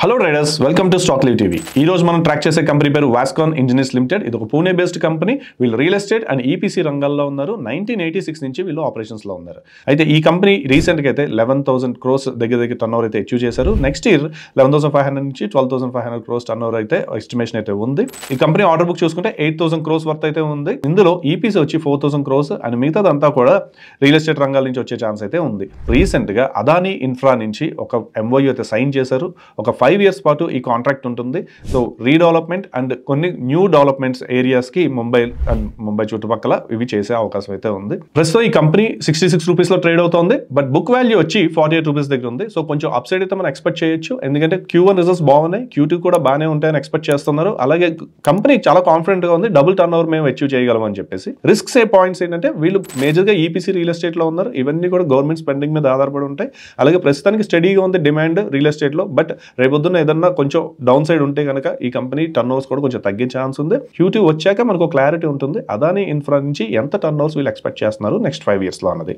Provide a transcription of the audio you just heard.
Hello traders, welcome to stock leave TV. ఈ రోజు మనం ట్రాక్ చేసే కంపెనీ పేరు వాస్కాన్ ఇంజనీర్స్ లిమిటెడ్. ఇది ఒక పూణే బేస్డ్ కంపెనీ. వీళ్ళు రియల్ ఎస్టేట్ అండ్ ఈపీసీ రంగాల్లో ఉన్నారు. 1986 నుంచి వీళ్ళు ఆపరేషన్స్లో ఉన్నారు. అయితే ఈ కంపెనీ రీసెంట్గా అయితే 11,000 crores దగ్గర టర్న్ ఓవర్ అయితే అచీవ్ చేశారు. నెక్స్ట్ ఇయర్ 11,500 నుంచి 12,500 crores టర్న్ ఓవర్ అయితే ఎస్టిమేషన్ అయితే ఉంది. ఈ కంపెనీ ఆర్డర్ బుక్ చూసుకుంటే 8,000 crores వర్త్ అయితే ఉంది. ఇందులో ఈపీసీ వచ్చి 4,000 crores అండ్ మిగతాదంతా కూడా రియల్ ఎస్టేట్ రంగాల నుంచి వచ్చే ఛాన్స్ అయితే ఉంది. రీసెంట్గా అదానీ ఇన్ఫ్రా నుంచి ఒక ఎంఓయూ అయితే సైన్ చేశారు. ఒక 5 years పాటు ఈ కాంట్రాక్ట్ ఉంటుంది. సో రీడెవలప్మెంట్ అండ్ కొన్ని న్యూ డెవలప్మెంట్స్ ఏరియాస్కి ముంబై చుట్టుపక్కల ఇవి చేసే అవకాశం అయితే ఉంది. ప్రస్తుతం ఈ కంపెనీ 66 రూపీస్లో ట్రేడ్ అవుతుంది. బట్ బుక్ వాల్యూ వచ్చి 48 రూపీస్ దగ్గర ఉంది. సో కొంచెం అప్సైడ్ అయితే మనం ఎక్స్పెక్ట్ చేయొచ్చు. ఎందుకంటే Q1 రిజల్ట్స్ బాగున్నాయి, Q2 కూడా బాగానే ఉంటాయని ఎక్స్పెక్ట్ చేస్తున్నారు. అలాగే కంపెనీ చాలా కాన్ఫిడెంట్గా ఉంది, డబుల్ టర్న్ ఓవర్ మేము అచీవ్ చేయగలం అని చెప్పేసి. రిస్క్స్ ఏ పాయింట్స్ ఏంటంటే వీళ్ళు మేజర్గా ఈపీసీ రియల్ ఎస్టేట్లో ఉన్నారు. ఇవన్నీ కూడా గవర్నమెంట్ స్పెండింగ్ మీద ఆధారపడి ఉంటాయి. అలాగే ప్రస్తుతానికి స్టడీగా ఉంది డిమాండ్ రియల్ ఎస్టేట్లో. బట్ రేపొద్దున ఏదన్నా కొంచెం డౌన్ సైడ్ ఉంటే కనుక ఈ కంపెనీ టర్న్ ఓవర్స్ కూడా కొంచెం తగ్గే ఛాన్స్ ఉంది. Q2 వచ్చాక మనకు క్లారిటీ ఉంటుంది అదానీ ఇన్ఫ్రా నుంచి ఎంత టర్న్ ఓవర్స్ వీళ్ళు ఎక్స్పెక్ట్ చేస్తున్నారు నెక్స్ట్ 5 yearsలో అన్నది.